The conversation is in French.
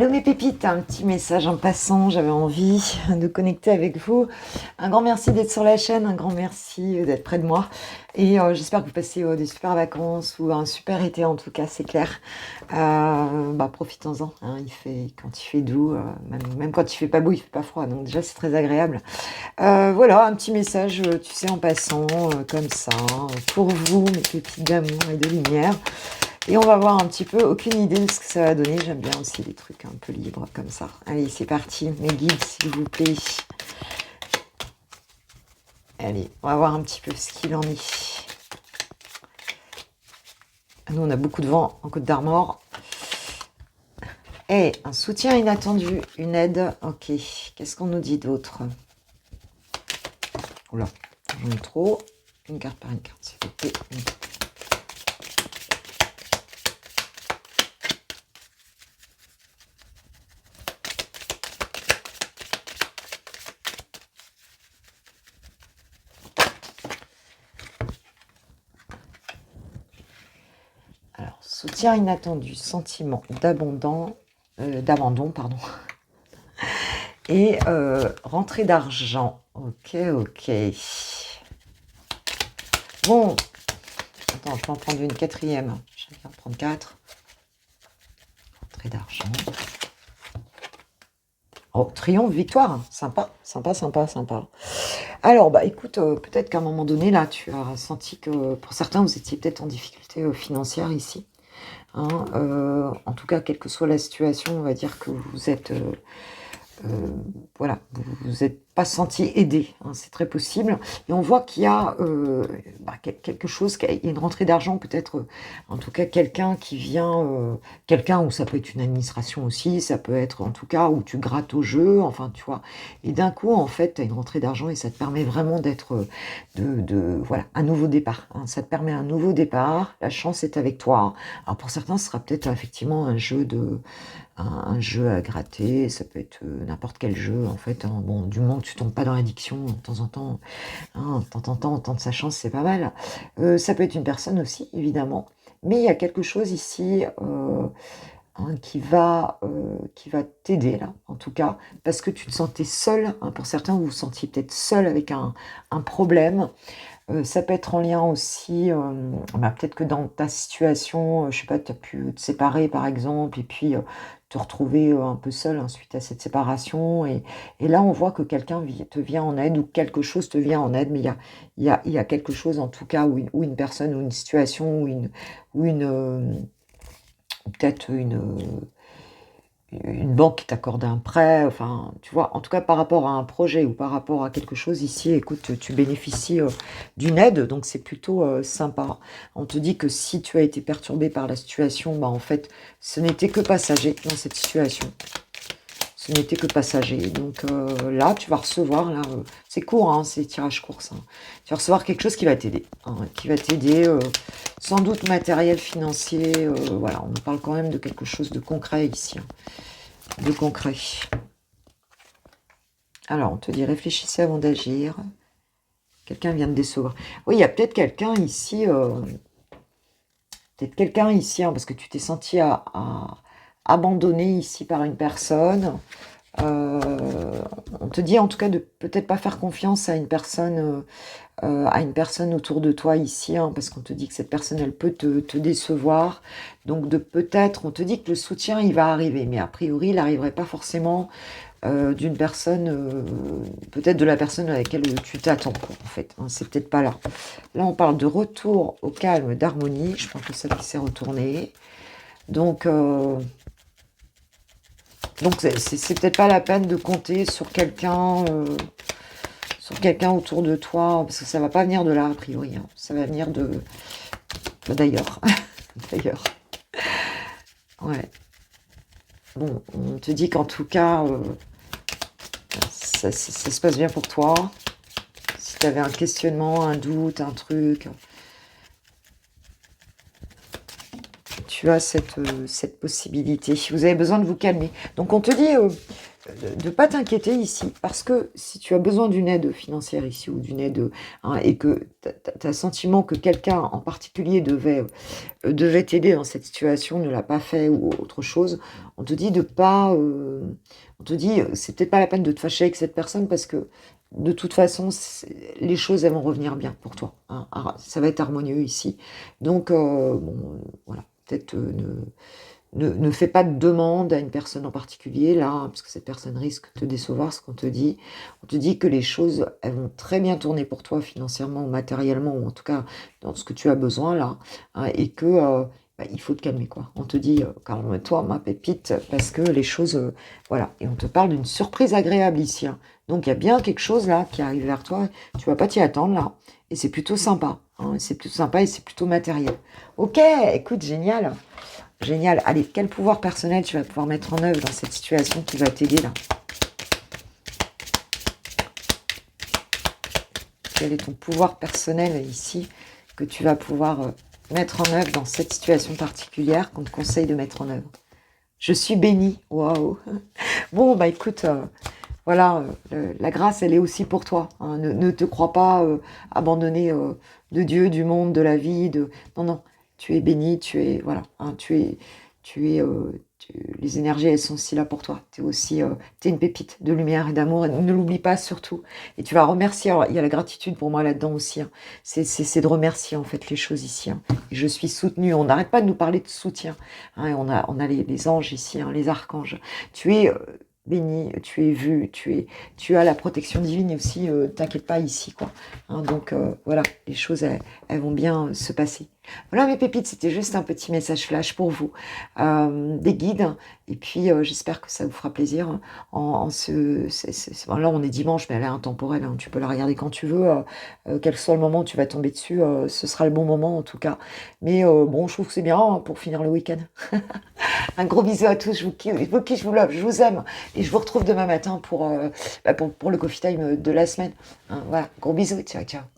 Hello mes pépites, un petit message en passant, j'avais envie de connecter avec vous. Un grand merci d'être sur la chaîne, un grand merci d'être près de moi. Et j'espère que vous passez des super vacances ou un super été en tout cas, c'est clair. Profitons-en, hein, quand il fait doux, même quand il fait pas beau, il fait pas froid, donc déjà c'est très agréable. Voilà, un petit message, tu sais, en passant, comme ça, pour vous, mes pépites d'amour et de lumière. Et on va voir un petit peu, aucune idée de ce que ça va donner. J'aime bien aussi des trucs un peu libres comme ça. Allez, c'est parti. Mes guides, s'il vous plaît. Allez, on va voir un petit peu ce qu'il en est. Nous, on a beaucoup de vent en Côte d'Armor. Et un soutien inattendu, une aide. Ok, qu'est-ce qu'on nous dit d'autre? Oula, j'en ai trop. Une carte par une carte, s'il vous plaît. Alors, soutien inattendu, sentiment d'abandon, pardon. Et rentrée d'argent. Ok. Bon, attends, je peux en prendre une quatrième. Je vais en prendre 4. Rentrée d'argent. Oh, triomphe, victoire. Sympa. Alors, écoute, peut-être qu'à un moment donné, là, tu as senti que pour certains, vous étiez peut-être en difficulté financière ici. Hein, en tout cas, quelle que soit la situation, on va dire que vous êtes... voilà, vous vous êtes pas senti aidé, hein, c'est très possible. Et on voit qu'il y a quelque chose, il y a une rentrée d'argent peut-être, en tout cas quelqu'un qui vient, quelqu'un, ou ça peut être une administration aussi, ça peut être en tout cas où tu grattes au jeu, enfin tu vois. Et d'un coup, en fait, tu as une rentrée d'argent et ça te permet vraiment d'être, voilà, un nouveau départ. Hein, ça te permet un nouveau départ, la chance est avec toi. Alors pour certains, ce sera peut-être effectivement un jeu jeu à gratter, ça peut être n'importe quel jeu en fait, hein. Bon, du moment que tu tombes pas dans l'addiction de temps en temps, hein, de temps en temps, tente sa chance, c'est pas mal. Ça peut être une personne aussi, évidemment, mais il y a quelque chose ici hein, qui va t'aider là, en tout cas, parce que tu te sentais seul, hein. Pour certains, vous vous sentiez peut-être seul avec un problème. Ça peut être en lien aussi, peut-être que dans ta situation, je sais pas, tu as pu te séparer par exemple, et puis te retrouver un peu seul hein, suite à cette séparation. Et là, on voit que quelqu'un te vient en aide, ou quelque chose te vient en aide, mais il y a quelque chose en tout cas, ou une personne, ou une situation, peut-être une banque qui t'accorde un prêt, enfin, tu vois, en tout cas par rapport à un projet ou par rapport à quelque chose ici, écoute, tu bénéficies d'une aide, donc c'est plutôt sympa. On te dit que si tu as été perturbé par la situation, en fait, ce n'était que passager dans cette situation. Ce n'était que passager. Donc là, tu vas recevoir, là, c'est court, hein, c'est tirage court, ça. Tu vas recevoir quelque chose qui va t'aider, hein, sans doute matériel, financier, voilà, on nous parle quand même de quelque chose de concret ici, hein, de concret. Alors, on te dit, réfléchissez avant d'agir. Quelqu'un vient de décevoir. Oui, il y a peut-être quelqu'un ici, hein, parce que tu t'es senti abandonné ici par une personne. On te dit en tout cas de peut-être pas faire confiance à une personne autour de toi ici, hein, parce qu'on te dit que cette personne, elle peut te décevoir. Donc on te dit que le soutien, il va arriver, mais a priori, il n'arriverait pas forcément d'une personne, peut-être de la personne à laquelle tu t'attends, en fait. Hein, c'est peut-être pas là. Là, on parle de retour au calme, d'harmonie. Je pense que ça qui s'est retourné. Donc c'est peut-être pas la peine de compter sur quelqu'un autour de toi, parce que ça va pas venir de là, a priori. Hein. Ça va venir d'ailleurs. D'ailleurs. Ouais. Bon, on te dit qu'en tout cas, ça se passe bien pour toi. Si tu avais un questionnement, un doute, un truc, tu as cette possibilité. Vous avez besoin de vous calmer. Donc, on te dit de ne pas t'inquiéter ici, parce que si tu as besoin d'une aide financière ici, ou d'une aide, hein, et que tu as sentiment que quelqu'un en particulier devait t'aider dans cette situation, ne l'a pas fait, ou autre chose, on te dit de pas... on te dit, c'est peut-être pas la peine de te fâcher avec cette personne, parce que de toute façon, les choses, elles vont revenir bien pour toi. Hein. Ça va être harmonieux ici. Donc, bon, voilà, peut-être ne fais pas de demande à une personne en particulier, là, hein, parce que cette personne risque de te décevoir, ce qu'on te dit. On te dit que les choses, elles vont très bien tourner pour toi, financièrement ou matériellement, ou en tout cas dans ce que tu as besoin, là, hein, et que il faut te calmer, quoi. On te dit, calme-toi, ma pépite, parce que les choses, voilà. Et on te parle d'une surprise agréable ici, hein. Donc, il y a bien quelque chose, là, qui arrive vers toi. Tu vas pas t'y attendre, là. Et c'est plutôt sympa. Hein, c'est plutôt sympa et c'est plutôt matériel. Ok, écoute, génial. Génial. Allez, quel pouvoir personnel tu vas pouvoir mettre en œuvre dans cette situation qui va t'aider, là? Quel est ton pouvoir personnel, ici, que tu vas pouvoir mettre en œuvre dans cette situation particulière qu'on te conseille de mettre en œuvre? Je suis bénie. Waouh. Bon, bah écoute, voilà, la grâce, elle est aussi pour toi. Hein. Ne te crois pas abandonné de Dieu, du monde, de la vie. Non, non, tu es béni, tu es, voilà, hein, les énergies, elles sont aussi là pour toi. Tu es aussi, t'es une pépite de lumière et d'amour. Et ne l'oublie pas surtout. Et tu vas remercier. Alors, il y a la gratitude pour moi là-dedans aussi. Hein. C'est de remercier en fait les choses ici. Hein. Et je suis soutenue. On n'arrête pas de nous parler de soutien. Hein. Et on a les anges ici, hein, les archanges. Tu es béni, tu es vu, tu as la protection divine aussi, t'inquiète pas ici, quoi. Hein, donc voilà, les choses, elles vont bien se passer. Voilà mes pépites, c'était juste un petit message flash pour vous, des guides, et puis j'espère que ça vous fera plaisir. Là on est dimanche, mais elle est intemporelle, hein, tu peux la regarder quand tu veux, quel que soit le moment où tu vas tomber dessus, ce sera le bon moment en tout cas. Mais bon, je trouve que c'est bien hein, pour finir le week-end. Un gros bisou à tous, je vous kiffe, je vous love, je vous aime. Et je vous retrouve demain matin pour le coffee time de la semaine. Hein, voilà, gros bisous, ciao, ciao.